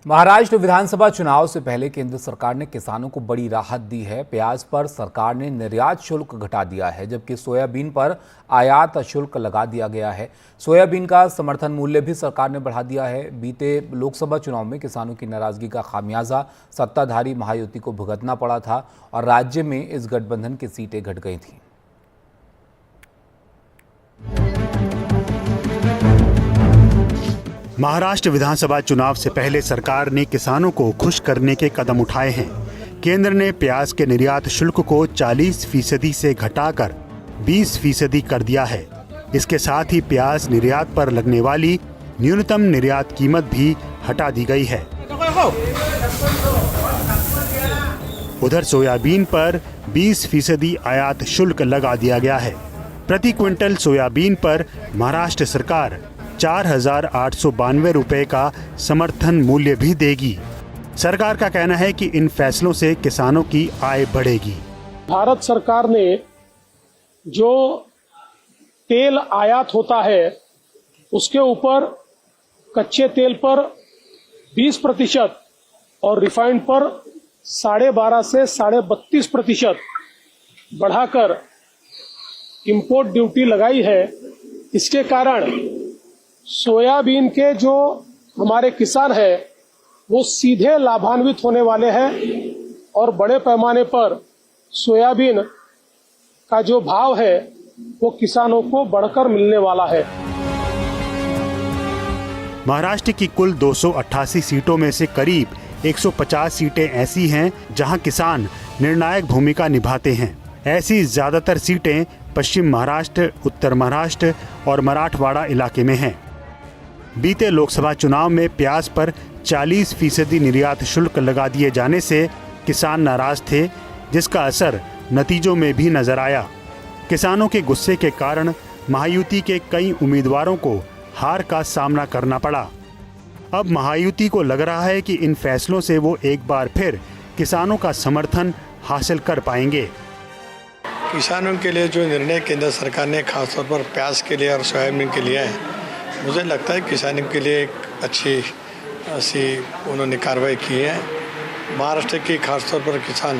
महाराष्ट्र विधानसभा चुनाव से पहले केंद्र सरकार ने किसानों को बड़ी राहत दी है। प्याज पर सरकार ने निर्यात शुल्क घटा दिया है, जबकि सोयाबीन पर आयात शुल्क लगा दिया गया है। सोयाबीन का समर्थन मूल्य भी सरकार ने बढ़ा दिया है। बीते लोकसभा चुनाव में किसानों की नाराजगी का खामियाजा सत्ताधारी महायुति को भुगतना पड़ा था और राज्य में इस गठबंधन की सीटें घट गई थीं। महाराष्ट्र विधानसभा चुनाव से पहले सरकार ने किसानों को खुश करने के कदम उठाए हैं। केंद्र ने प्याज के निर्यात शुल्क को 40% से घटाकर 20% कर दिया है। इसके साथ ही प्याज निर्यात पर लगने वाली न्यूनतम निर्यात कीमत भी हटा दी गई है। उधर सोयाबीन पर 20% आयात शुल्क लगा दिया गया है। प्रति क्विंटल सोयाबीन पर महाराष्ट्र सरकार 4,892 रुपए का समर्थन मूल्य भी देगी। सरकार का कहना है कि इन फैसलों से किसानों की आय बढ़ेगी। भारत सरकार ने जो तेल आयात होता है उसके ऊपर कच्चे तेल पर 20% और रिफाइंड पर 12.5 से 32.5% बढ़ाकर इंपोर्ट ड्यूटी लगाई है। इसके कारण सोयाबीन के जो हमारे किसान हैं वो सीधे लाभान्वित होने वाले हैं और बड़े पैमाने पर सोयाबीन का जो भाव है वो किसानों को बढ़कर मिलने वाला है। महाराष्ट्र की कुल 288 सीटों में से करीब 150 सीटें ऐसी हैं जहां किसान निर्णायक भूमिका निभाते हैं। ऐसी ज्यादातर सीटें पश्चिम महाराष्ट्र, उत्तर महाराष्ट्र और मराठवाड़ा इलाके में हैं। बीते लोकसभा चुनाव में प्याज पर 40% निर्यात शुल्क लगा दिए जाने से किसान नाराज थे, जिसका असर नतीजों में भी नजर आया। किसानों के गुस्से के कारण महायुति के कई उम्मीदवारों को हार का सामना करना पड़ा। अब महायुति को लग रहा है कि इन फैसलों से वो एक बार फिर किसानों का समर्थन हासिल कर पाएंगे। किसानों के लिए जो निर्णय केंद्र सरकार ने खासतौर पर प्याज के लिए और सोयाबीन के लिए है, मुझे लगता है किसानों के लिए एक अच्छी उन्होंने कार्रवाई की है। महाराष्ट्र की खासतौर पर किसान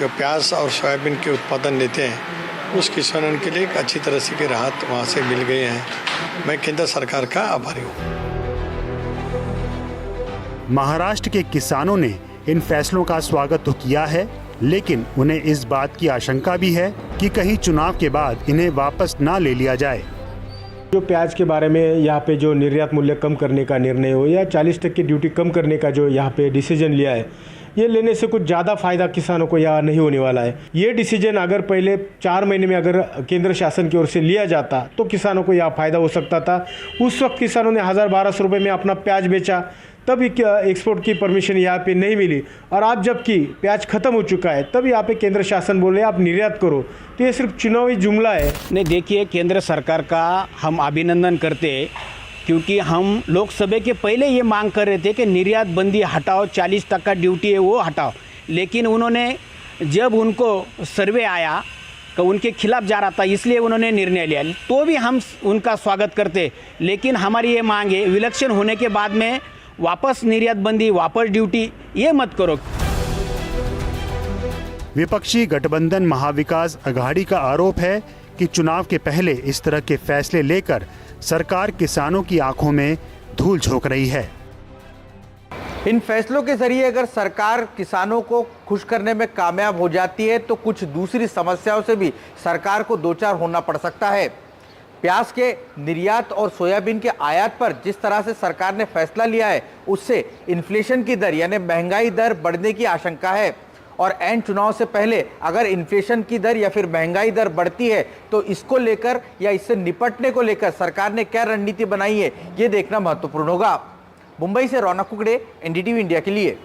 जो प्याज और सोयाबीन के उत्पादन लेते हैं उस किसानों के लिए एक अच्छी तरह से की राहत वहाँ से मिल गई है। मैं केंद्र सरकार का आभारी हूँ। महाराष्ट्र के किसानों ने इन फैसलों का स्वागत तो किया है, लेकिन उन्हें इस बात की आशंका भी है कि कहीं चुनाव के बाद इन्हें वापस ना ले लिया जाए। जो प्याज के बारे में यहाँ पे जो निर्यात मूल्य कम करने का निर्णय हो या 40% की ड्यूटी कम करने का जो यहाँ पे डिसीजन लिया है, ये लेने से कुछ ज़्यादा फायदा किसानों को यहाँ नहीं होने वाला है। ये डिसीजन अगर पहले 4 महीने में अगर केंद्र शासन की ओर से लिया जाता तो किसानों को यहाँ फायदा हो सकता था। उस वक्त किसानों ने 1,000-1,200 रुपये में अपना प्याज बेचा, तभी एक्सपोर्ट की परमिशन यहाँ पे नहीं मिली। और आज जबकि प्याज खत्म हो चुका है तब यहाँ पे केंद्र शासन बोले आप निर्यात करो, तो ये सिर्फ चुनावी जुमला है। नहीं, देखिए, केंद्र सरकार का हम अभिनंदन करते हैं, क्योंकि हम लोकसभा के पहले ये मांग कर रहे थे कि निर्यात बंदी हटाओ, 40% ड्यूटी है वो हटाओ। लेकिन उन्होंने जब उनको सर्वे आया तो उनके खिलाफ जा रहा था, इसलिए उन्होंने निर्णय लिया। तो भी हम उनका स्वागत करते, लेकिन हमारी ये मांग है इलेक्शन होने के बाद में वापस निर्यात बंदी, वापस ड्यूटी, ये मत करो। विपक्षी गठबंधन महाविकास अघाड़ी का आरोप है कि चुनाव के पहले इस तरह के फैसले लेकर सरकार किसानों की आंखों में धूल झोंक रही है। इन फैसलों के जरिए अगर सरकार किसानों को खुश करने में कामयाब हो जाती है तो कुछ दूसरी समस्याओं से भी सरकार को दो चार होना पड़ सकता है। प्याज के निर्यात और सोयाबीन के आयात पर जिस तरह से सरकार ने फैसला लिया है उससे इन्फ्लेशन की दर यानी महंगाई दर बढ़ने की आशंका है। और एंड चुनाव से पहले अगर इन्फ्लेशन की दर या फिर महंगाई दर बढ़ती है तो इसको लेकर या इससे निपटने को लेकर सरकार ने क्या रणनीति बनाई है, ये देखना महत्वपूर्ण होगा। मुंबई से रौनक कुकड़े, एनडीटीवी इंडिया के लिए।